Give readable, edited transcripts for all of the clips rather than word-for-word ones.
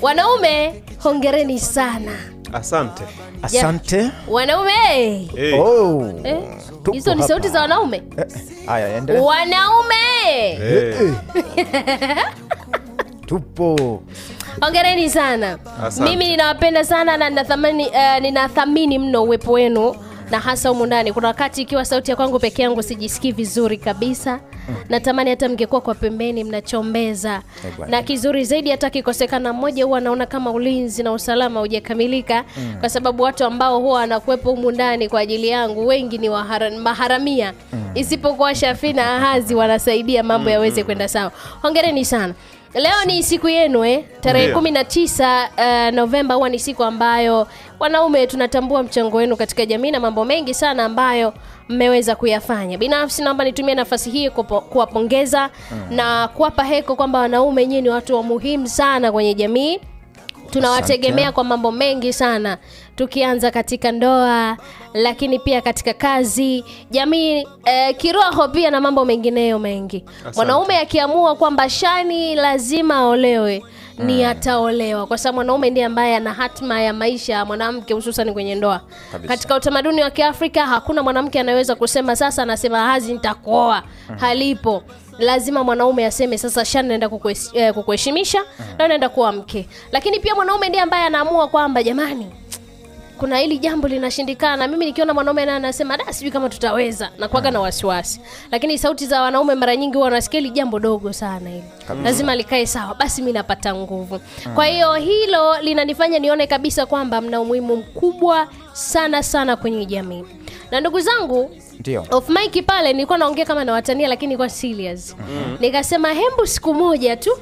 Wanaume, hongereni sana. Asante. Asante. Wanaume. Hey. Oh. Hizo ni sauti za wanaume. Haya, endelea. Wanaume. Hey. Tupo. Hongereni sana. Asante. Mimi ninawapenda sana na ninathamini mno uwepo wenu, na hasa humu ndani. Kuna wakati ikiwa sauti ya kwangu peke yangu sijisikii vizuri kabisa. Natamani hata mngekuwa kwa pembeni mnachombeza. Na kizuri zaidi hata kikosekana mmoja huwa naona kama ulinzi na usalama hujakamilika, kwa sababu watu ambao huwa wanakuepo humu ndani kwa ajili yangu wengi ni maharamia. Isipokuwa Shafi na Ahazi wanasaidia mambo yaweze kwenda sawa. Hongereni sana. Leo ni siku yenu tarehe 19 Novemba. Huwa ni siku ambayo wanaume tunatambua mchango wenu katika jamii na mambo mengi sana ambayo mmeweza kuyafanya. Binafsi naomba nitumie nafasi hii kuwapongeza na kuwapa heko kwamba wanaume nyinyi ni watu wa muhimu sana kwenye jamii. Tunawategemea kwa mambo mengi sana, tukianza katika ndoa, lakini pia katika kazi, jamii, kiroho pia na mambo mengineyo mengi. Mwanaume akiamua kwamba Shani lazima aolewe, ni ataolewa, kwa sababu mwanaume ndiye ambaye ana hatima ya maisha ya mwanamke, hususan kwenye ndoa. Katika utamaduni wa Kiafrika hakuna mwanamke anaweza kusema sasa anasema Ahazi nitakuoa. Halipo. Lazima mwanaume aseme sasa Shani naenda kukuheshimisha na naenda kuwa mke. Lakini pia mwanaume ndiye ambaye anaamua kwamba jamani, kuna hili jambo linashindikana. Mimi nikiona mwanaume na anasema sijui kama tutaweza, na kuaga na wasiwasi. Lakini sauti za wanaume mara nyingi huwa wanasikia hili jambo dogo sana hili. Lazima likae sawa, basi mimi napata nguvu. Kwa hiyo hilo linanifanya nione kabisa kwamba mna umuhimu mkubwa sana sana kwenye jamii. Na ndugu zangu, ndio off mic pale nilikuwa naongea kama na watania, lakini kwa serious. Nikasema hembu siku moja tu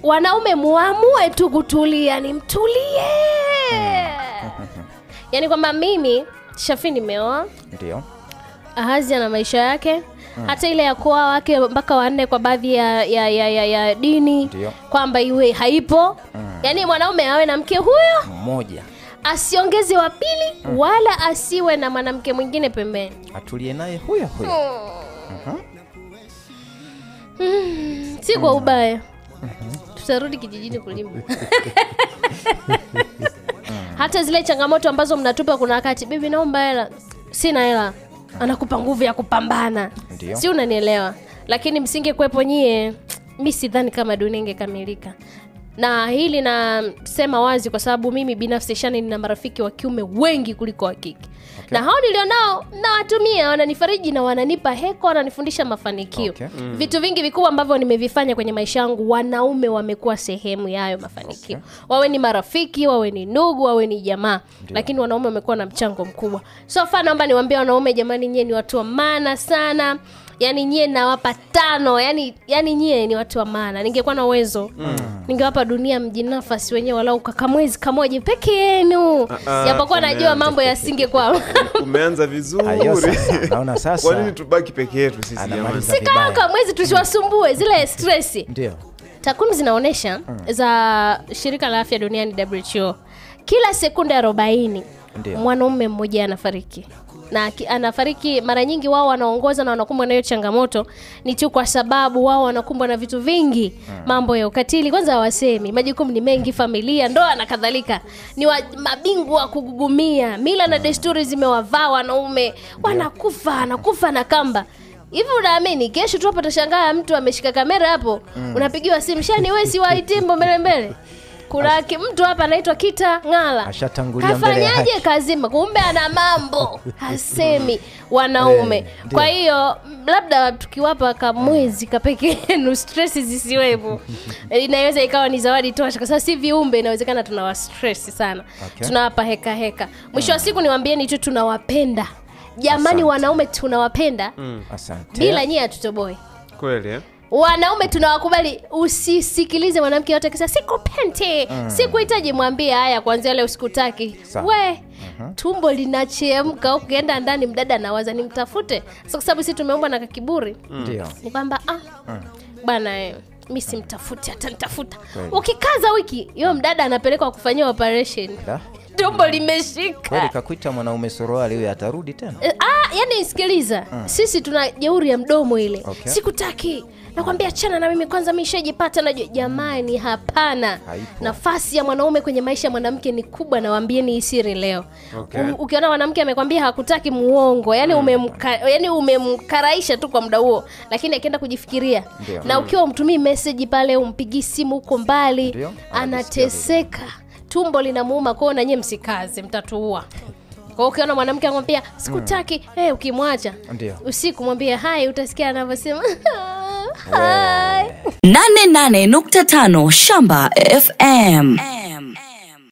wanaume muamue tu kutulia, ni mtulie. Yaani kwamba mimi Shafi nimeoa, ndio Ahazi ana maisha yake, hata ile ya kuoa wake mpaka wanne kwa baadhi ya dini kwamba iwe haipo. Yaani mwanaume awe na mke huyo mmoja, asiongeze wa pili, wala asiwe na mwanamke mwingine pembeni, atulie naye huyo huyo. Si kwa ubaya. Tutarudi kijijini kulima. Hata zile changamoto ambazo mnatupa, kuna wakati bibi naomba hela, sina hela, anakupa nguvu ya kupambana. Si unanielewa? Lakini msinge kuepo nyie, mimi sidhani kama dunia ingekamilika. Na hili nasema wazi kwa sababu mimi binafsi Shani nina marafiki wa kiume wengi kuliko wa kike. Na hao nilionao nawatumia, wananifariji na wananipa heko, wananifundisha mafanikio. Vitu vingi vikubwa ambavyo nimevifanya kwenye maisha yangu, wanaume wamekuwa sehemu ya hayo mafanikio. Wawe ni marafiki, wawe ni ndugu, wawe ni jamaa, lakini wanaume wamekuwa na mchango mkubwa. So far naomba niwaambie wanaume, jamani, nyie ni watu wa maana sana. Yaani nyie nawapa 5, yani nyie ni watu wa maana. Ningekuwa na uwezo, ningewapa dunia mjinafasi wenyewe walau kakamwezi kamoja peke yenu. Japokuwa najua mambo yasingekuwa. Umeanza vizuri. Naona sasa. Kwa nini tubaki peke yetu sisi jamani? Sika kamwezi tusiwasumbue zile stress. Ndio. Takwimu zinaonesha za shirika la afya duniani WHO, kila sekunde 40 mwanaume mmoja anafariki. Na anafariki mara nyingi wao wanaongoza na wanakumbwa na hiyo changamoto ni tu kwa sababu wao wanakumbwa na vitu vingi. Mambo ya ukatili kwanza hawasemi, majukumu ni mengi, familia, ndoa na kadhalika. Ni mabingwa kugugumia, mila na desturi zimewavaa wanaume, wanakufa na kamba. Hivi unaamini kesho tu hapa tashangaa mtu ameshika kamera hapo, unapigiwa simu, Shani wewe si wa Itimbo mbele. Kuna mtu hapa anaitwa Kita Ngala, ashatangulia mbele. Kafanyaje kazima? Kumbe ana mambo hasemi wanaume. Kwa hiyo labda tukiwapa kamwezi kapeke yenu, stress zisiwepo. Inaweza ikawa ni zawadi tosha, kwa sababu si viumbe, inawezekana tunawa stress sana. Tunawapa heka. Mwisho wa siku niwaambieni tu tunawapenda. Jamani, wanaume tunawapenda. Asante. Bila nyie tutoboi. Kweli Wanaume tunawakubali. Usisikilize mwanamke yote kisa sikupendi, sikuhitaji, mwambie haya kuanzia leo sikutaki. We, tumbo linachemka, ukienda ndani mdada anawaza nimtafute. Kwa sababu sisi tumeumbwa na kiburi. Ndio. Ni kwamba bana mimi simtafuti, atanitafuta. Ukikaza wiki, yule mdada anapelekwa kufanyia operation. Tumbo limeshika. Kweli kakuita mwanaume suruali huyo atarudi tena? Yani sikiliza, sisi tuna jeuri ya mdomo ile. Sikutaki, nakwambia achana na mimi kwanza, mimi nishajipata na jamani, hapana. Haipo. Nafasi ya mwanaume kwenye maisha ya mwanamke ni kubwa, na waambieni hii siri leo. Okay. Ukiona mwanamke amekwambia hakutaki muongo, yani umemkaraisha tu kwa muda huo, lakini akienda kujifikiria. Ndio. Na ukiwa umtumii message pale, umpigi simu huko mbali, Ndio. anateseka, tumbo linamuuma, kwao na nyie msikaze, mtatuua. Kwa ukiona mwanamke anamwambia sikutaki, ukimwacha Ndio. usiku mwambie hai, utasikia anavyosema hai. 88.5 Shamba FM.